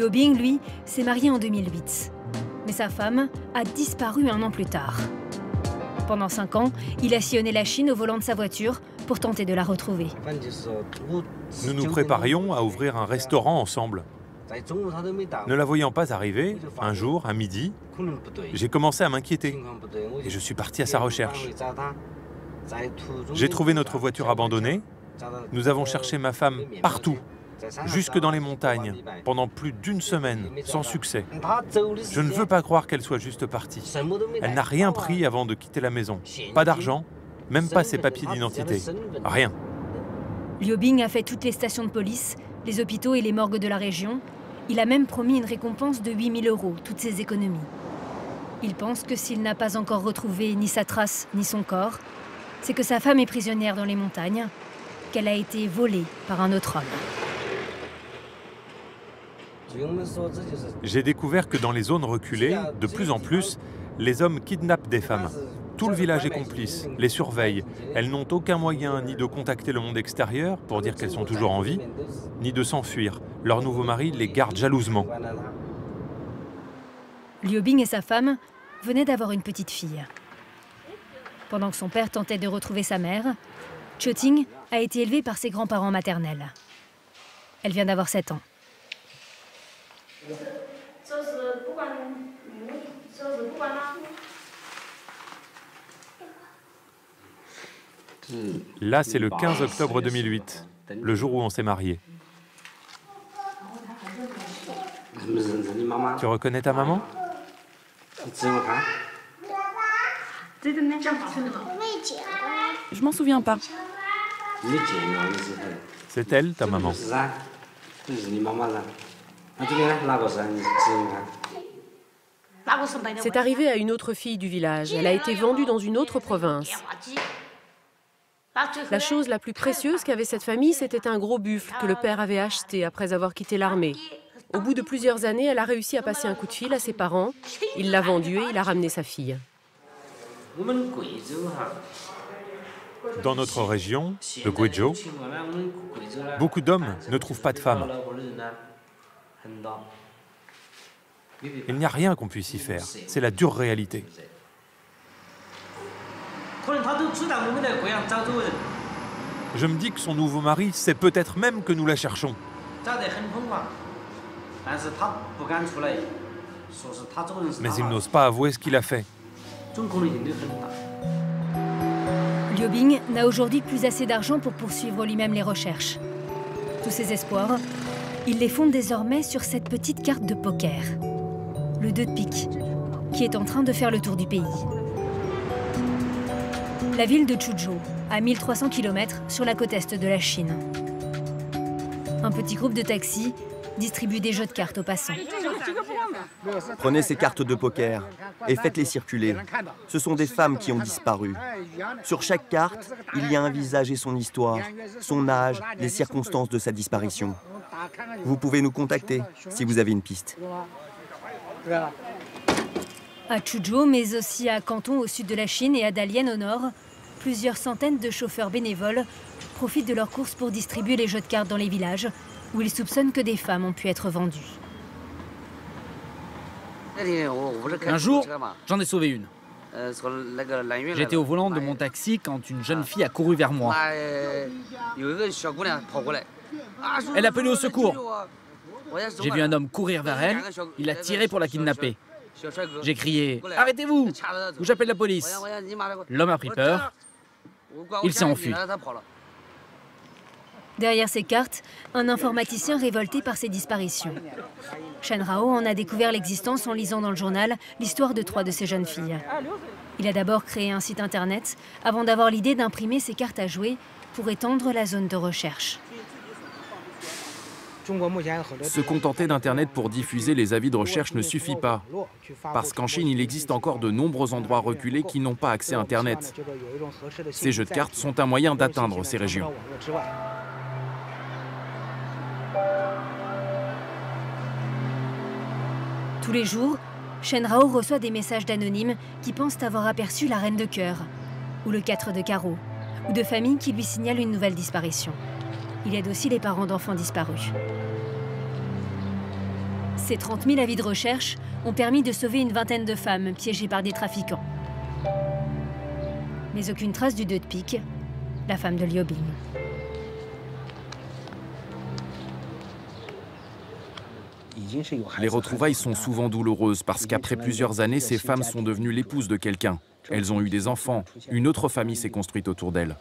Liu Bing, lui, s'est marié en 2008. Mais sa femme a disparu un an plus tard. Pendant 5 ans, il a sillonné la Chine au volant de sa voiture pour tenter de la retrouver. Nous nous préparions à ouvrir un restaurant ensemble. Ne la voyant pas arriver, un jour, à midi, j'ai commencé à m'inquiéter et je suis parti à sa recherche. J'ai trouvé notre voiture abandonnée. Nous avons cherché ma femme partout, jusque dans les montagnes, pendant plus d'1 semaine, sans succès. Je ne veux pas croire qu'elle soit juste partie. Elle n'a rien pris avant de quitter la maison. Pas d'argent, même pas ses papiers d'identité. Rien. Liu Bing a fait toutes les stations de police, les hôpitaux et les morgues de la région. Il a même promis une récompense de 8 000 €, toutes ses économies. Il pense que s'il n'a pas encore retrouvé ni sa trace, ni son corps, c'est que sa femme est prisonnière dans les montagnes, qu'elle a été volée par un autre homme. J'ai découvert que dans les zones reculées, de plus en plus, les hommes kidnappent des femmes. Tout le village est complice, les surveille. Elles n'ont aucun moyen ni de contacter le monde extérieur pour dire qu'elles sont toujours en vie, ni de s'enfuir. Leur nouveau mari les garde jalousement. Liu Bing et sa femme venaient d'avoir une petite fille. Pendant que son père tentait de retrouver sa mère, Choting a été élevée par ses grands-parents maternels. Elle vient d'avoir 7 ans. Là, c'est le 15 octobre 2008, le jour où on s'est mariés. Tu reconnais ta maman? Je m'en souviens pas. C'est elle, ta maman. C'est arrivé à une autre fille du village. Elle a été vendue dans une autre province. La chose la plus précieuse qu'avait cette famille, c'était un gros buffle que le père avait acheté après avoir quitté l'armée. Au bout de plusieurs années, elle a réussi à passer un coup de fil à ses parents. Il l'a vendu et il a ramené sa fille. Dans notre région, le Guizhou, beaucoup d'hommes ne trouvent pas de femmes. Il n'y a rien qu'on puisse y faire. C'est la dure réalité. Je me dis que son nouveau mari sait peut-être même que nous la cherchons. Mais il n'ose pas avouer ce qu'il a fait. Liu Bing n'a aujourd'hui plus assez d'argent pour poursuivre lui-même les recherches. Tous ses espoirs, il les fonde désormais sur cette petite carte de poker, le 2 de pique, qui est en train de faire le tour du pays. La ville de Chuzhou, à 1300 km sur la côte est de la Chine. Un petit groupe de taxis distribue des jeux de cartes aux passants. Prenez ces cartes de poker et faites-les circuler. Ce sont des femmes qui ont disparu. Sur chaque carte, il y a un visage et son histoire, son âge, les circonstances de sa disparition. Vous pouvez nous contacter si vous avez une piste. À Chuzhou, mais aussi à Canton au sud de la Chine et à Dalian au nord, plusieurs centaines de chauffeurs bénévoles profitent de leurs courses pour distribuer les jeux de cartes dans les villages où ils soupçonnent que des femmes ont pu être vendues. Un jour, j'en ai sauvé une. J'étais au volant de mon taxi quand une jeune fille a couru vers moi. Elle a appelé au secours. J'ai vu un homme courir vers elle, il a tiré pour la kidnapper. J'ai crié « Arrêtez-vous » ou « J'appelle la police ». L'homme a pris peur, il s'est enfui. Derrière ces cartes, un informaticien révolté par ces disparitions. Shen Rao en a découvert l'existence en lisant dans le journal l'histoire de 3 de ces jeunes filles. Il a d'abord créé un site internet avant d'avoir l'idée d'imprimer ces cartes à jouer pour étendre la zone de recherche. Se contenter d'Internet pour diffuser les avis de recherche ne suffit pas. Parce qu'en Chine, il existe encore de nombreux endroits reculés qui n'ont pas accès à Internet. Ces jeux de cartes sont un moyen d'atteindre ces régions. Tous les jours, Shen Rao reçoit des messages d'anonymes qui pensent avoir aperçu la reine de cœur, ou le 4 de carreau, ou de familles qui lui signalent une nouvelle disparition. Il aide aussi les parents d'enfants disparus. Ces 30 000 avis de recherche ont permis de sauver une vingtaine de femmes piégées par des trafiquants. Mais aucune trace du Dödpik, la femme de Liu Bing. Les retrouvailles sont souvent douloureuses parce qu'après plusieurs années, ces femmes sont devenues l'épouses de quelqu'un. Elles ont eu des enfants. Une autre famille s'est construite autour d'elles.